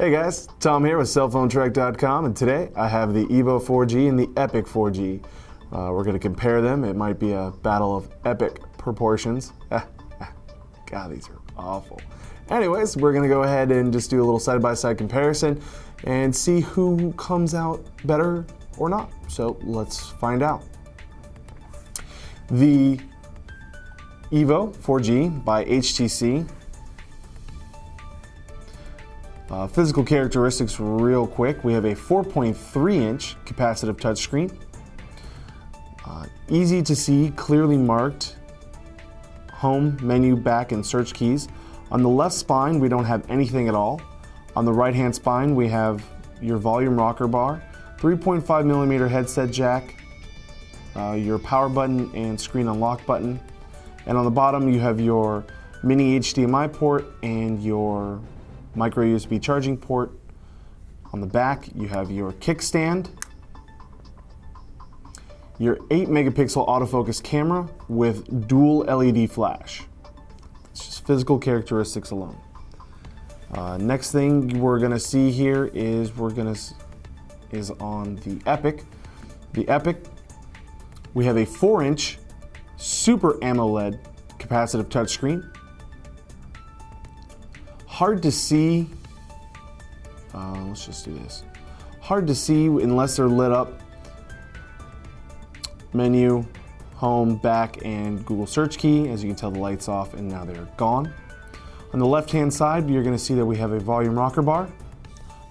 Hey guys, Tom here with cellphonetrek.com, and today I have the Evo 4G and the Epic 4G. We're going to compare them. It might be a battle of epic proportions. God, these are awful. Anyways, we're going to go ahead and just do a little side-by-side comparison and see who comes out better or not. So let's find out. The Evo 4G by HTC. Physical characteristics real quick. We have a 4.3-inch capacitive touchscreen. Easy to see, clearly marked home, menu, back, and search keys. On the left spine, we don't have anything at all. On the right-hand spine, we have your volume rocker bar, 3.5mm headset jack, your power button and screen unlock button. And on the bottom, you have your mini HDMI port and your micro USB charging port. On the back, you have your kickstand, your 8-megapixel autofocus camera with dual LED flash. It's just physical characteristics alone. Next thing we're gonna see here is on the Epic. The Epic, we have a 4-inch Super AMOLED capacitive touchscreen. Hard to see, let's just do this. Hard to see unless they're lit up. Menu, home, back, and Google search key. As you can tell, the light's off and now they're gone. On the left-hand side, you're gonna see that we have a volume rocker bar.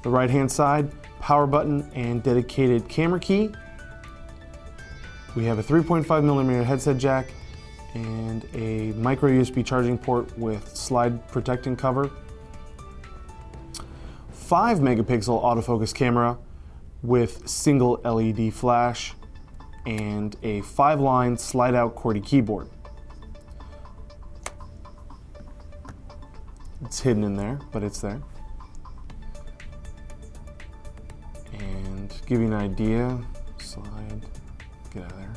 The right-hand side, power button and dedicated camera key. We have a 3.5mm headset jack and a micro USB charging port with slide protecting cover. 5-megapixel autofocus camera with single LED flash and a 5-line slide-out QWERTY keyboard. It's hidden in there, but it's there. And give you an idea, slide, get out of there.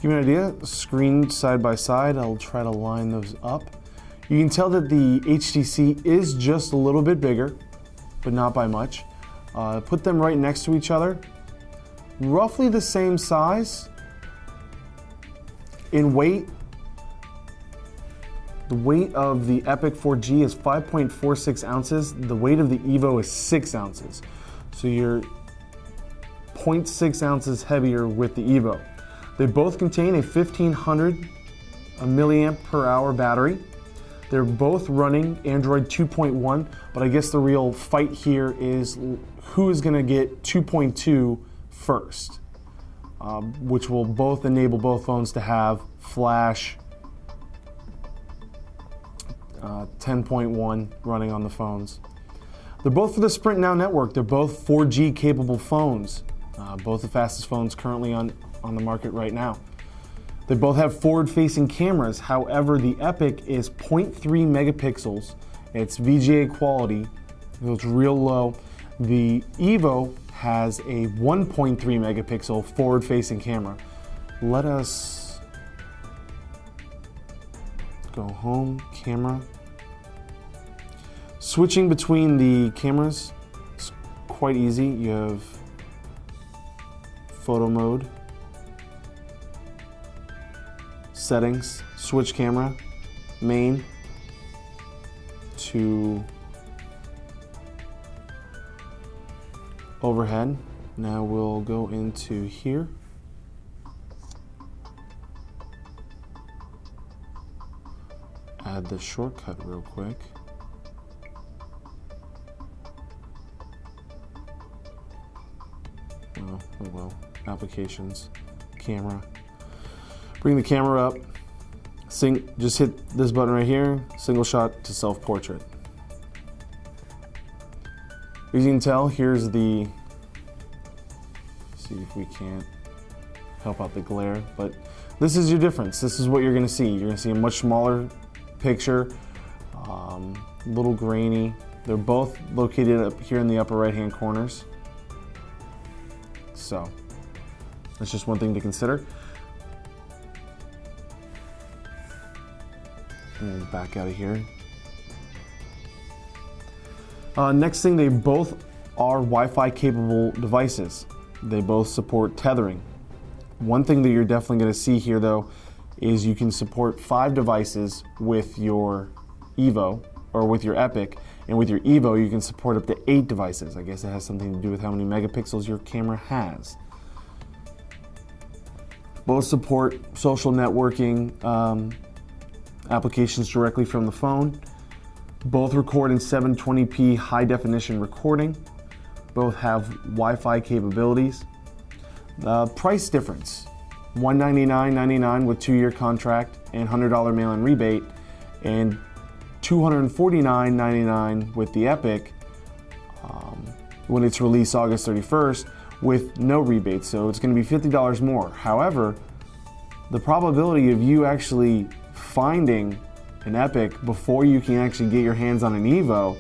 Give you an idea, screen side by side, I'll try to line those up. You can tell that the HTC is just a little bit bigger, but not by much. Put them right next to each other. Roughly the same size. In weight, the weight of the Epic 4G is 5.46 ounces. The weight of the Evo is 6 ounces. So you're 0.6 ounces heavier with the Evo. They both contain a 1500 milliamp per hour battery. They're both running Android 2.1, but I guess the real fight here is who is going to get 2.2 first, which will both enable both phones to have Flash 10.1 running on the phones. They're both for the Sprint Now network. They're both 4G capable phones, both the fastest phones currently on the market right now. They both have forward-facing cameras. However, the Epic is 0.3 megapixels. It's VGA quality, so it's real low. The Evo has a 1.3 megapixel forward-facing camera. Let us go home, camera. Switching between the cameras is quite easy. You have photo mode, settings, switch camera, main to overhead. Now we'll go into here. Add the shortcut real quick. Well, applications, camera. Bring the camera up, just hit this button right here, single shot to self-portrait. As you can tell, here's the, see if we can't help out the glare, but this is your difference. This is what you're gonna see. You're gonna see a much smaller picture, a little grainy. They're both located up here in the upper right-hand corners. So, that's just one thing to consider. And back out of here. Next thing, they both are Wi-Fi capable devices. They both support tethering. One thing that you're definitely going to see here though is you can support 5 devices with your Evo or with your Epic, and with your Evo you can support up to 8 devices. I guess it has something to do with how many megapixels your camera has. Both support social networking applications directly from the phone. Both record in 720p high definition recording. Both have Wi-Fi capabilities. Price difference, $199.99 with 2-year contract and $100 mail-in rebate, and $249.99 with the Epic when it's released August 31st with no rebate, so it's going to be $50 more. However, the probability of you actually finding an Epic before you can actually get your hands on an Evo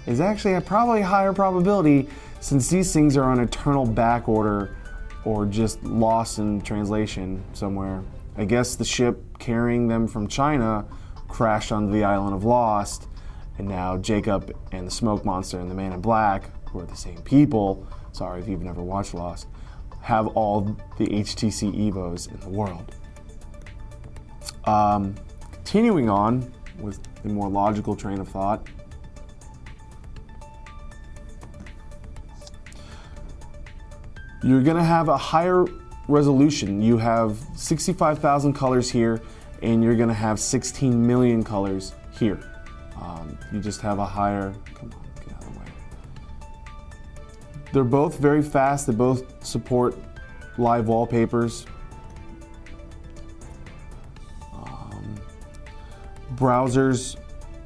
is actually a probably higher probability, since these things are on eternal back order or just lost in translation somewhere. I guess the ship carrying them from China crashed onto the island of Lost, and now Jacob and the Smoke Monster and the Man in Black, who are the same people, sorry if you've never watched Lost, have all the HTC Evos in the world. Continuing on with a more logical train of thought, you're going to have a higher resolution. You have 65,000 colors here, and you're going to have 16 million colors here. You just have a higher, come on, get out of the way. They're both very fast. They both support live wallpapers. Browsers,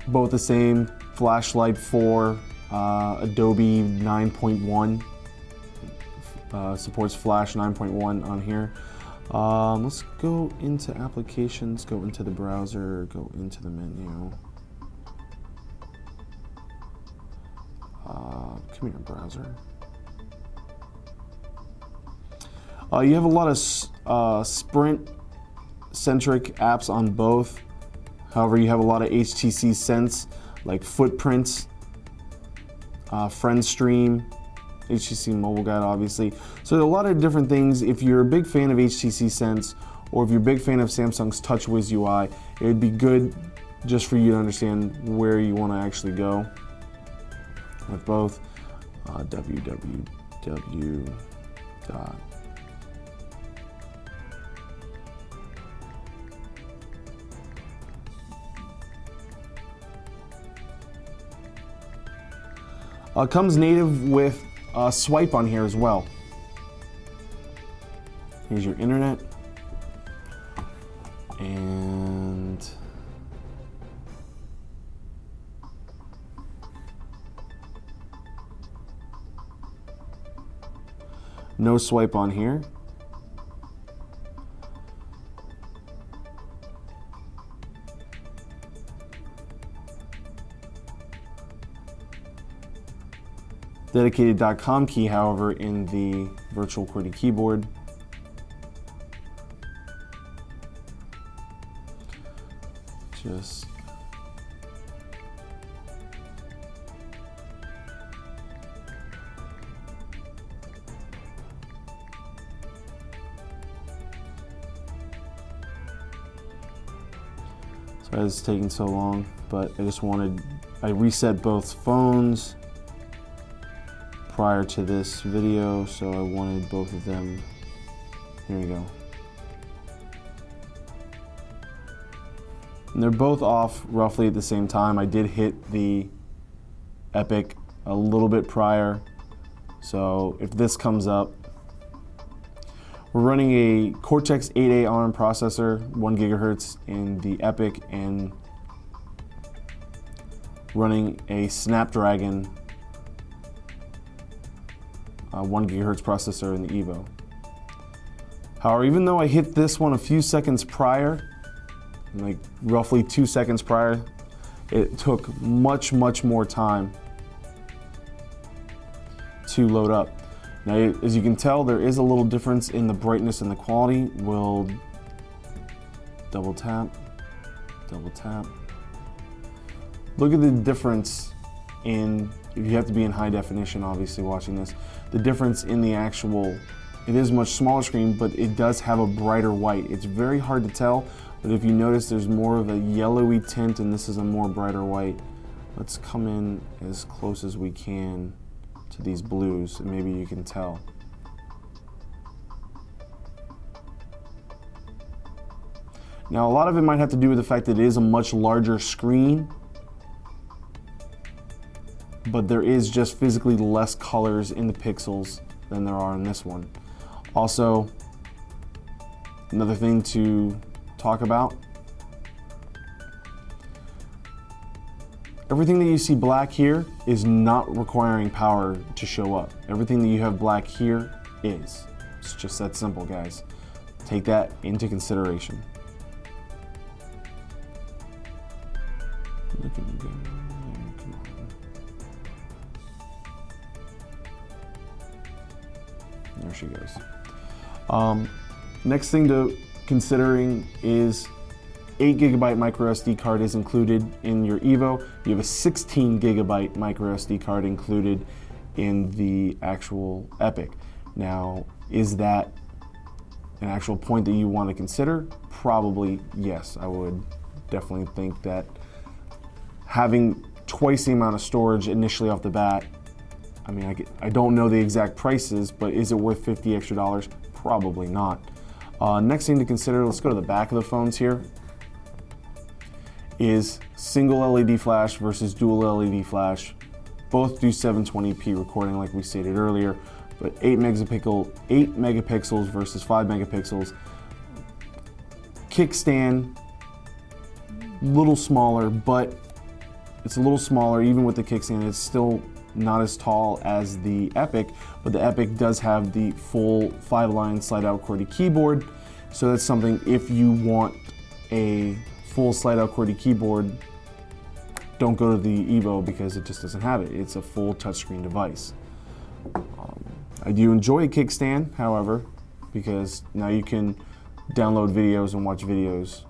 both the same. Flashlight 4, Adobe 9.1. Supports Flash 9.1 on here. Let's go into applications, go into the browser, go into the menu. Come here, browser. You have a lot of Sprint-centric apps on both. However, you have a lot of HTC Sense, like Footprints, FriendStream, HTC Mobile Guide, obviously. So there are a lot of different things. If you're a big fan of HTC Sense, or if you're a big fan of Samsung's TouchWiz UI, it would be good just for you to understand where you want to actually go with both. www. Comes native with swipe on here as well. Here's your internet, and no swipe on here. Dedicated .com key, however, in the virtual QWERTY keyboard. Just sorry it's taking so long, but I reset both phones prior to this video, so I wanted both of them. Here we go. And they're both off roughly at the same time. I did hit the Epic a little bit prior, so if this comes up, we're running a Cortex-A8 ARM processor, 1 gigahertz in the Epic, and running a Snapdragon 1 gigahertz processor in the Evo. However, even though I hit this one a few seconds prior, like roughly 2 seconds prior, it took much more time to load up. Now, as you can tell, there is a little difference in the brightness and the quality. We'll double tap. Look at the difference in, you have to be in high definition obviously watching this, the difference in the actual, it is a much smaller screen, but it does have a brighter white. It's very hard to tell, but if you notice there's more of a yellowy tint and this is a more brighter white. Let's come in as close as we can to these blues and maybe you can tell. Now a lot of it might have to do with the fact that it is a much larger screen, but there is just physically less colors in the pixels than there are in this one. Also, another thing to talk about, everything that you see black here is not requiring power to show up. Everything that you have black here is. It's just that simple, guys. Take that into consideration. Looking good. Come on. There she goes. Next thing to considering is 8 GB micro SD card is included in your Evo. You have a 16 GB micro SD card included in the actual Epic. Now, is that an actual point that you want to consider? Probably yes. I would definitely think that having twice the amount of storage initially off the bat, I mean, I don't know the exact prices, but is it worth $50 extra? Probably not. Next thing to consider, let's go to the back of the phones here, is single LED flash versus dual LED flash. Both do 720p recording like we stated earlier, but 8 megapixels versus 5 megapixels. Kickstand, little smaller, but it's a little smaller even with the kickstand. It's still not as tall as the Epic, but the Epic does have the full 5-line slide-out QWERTY keyboard, so that's something if you want a full slide-out QWERTY keyboard, don't go to the Evo because it just doesn't have it. It's a full touchscreen device. I do enjoy a kickstand, however, because now you can download videos and watch videos,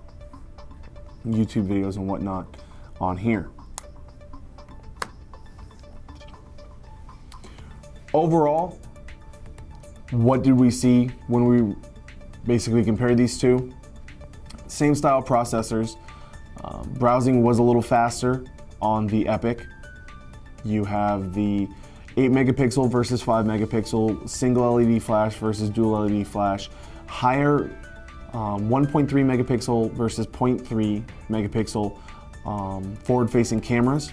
YouTube videos and whatnot on here. Overall, what did we see when we basically compared these two? Same style processors. Browsing was a little faster on the Epic. You have the 8 megapixel versus 5 megapixel, single LED flash versus dual LED flash, higher 1.3 megapixel versus 0.3 megapixel forward-facing cameras.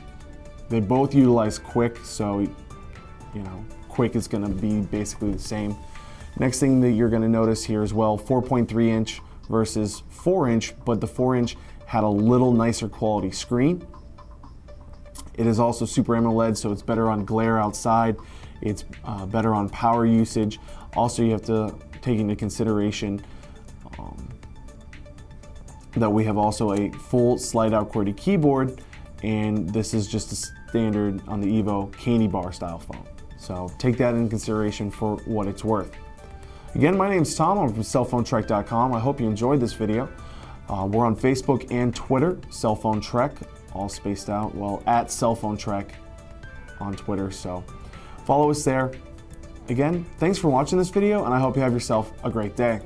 They both utilize quick, so you know, quick is going to be basically the same. Next thing that you're going to notice here as well, 4.3 inch versus 4 inch, but the 4 inch had a little nicer quality screen. It is also Super AMOLED, so it's better on glare outside. It's better on power usage. Also, you have to take into consideration that we have also a full slide-out QWERTY keyboard, and this is just a standard on the Evo candy bar style phone. So take that into consideration for what it's worth. Again, my name's Tom. I'm from cellphonetrek.com. I hope you enjoyed this video. We're on Facebook and Twitter, Cellphone Trek, all spaced out. Well, at Cellphone Trek on Twitter. So follow us there. Again, thanks for watching this video, and I hope you have yourself a great day.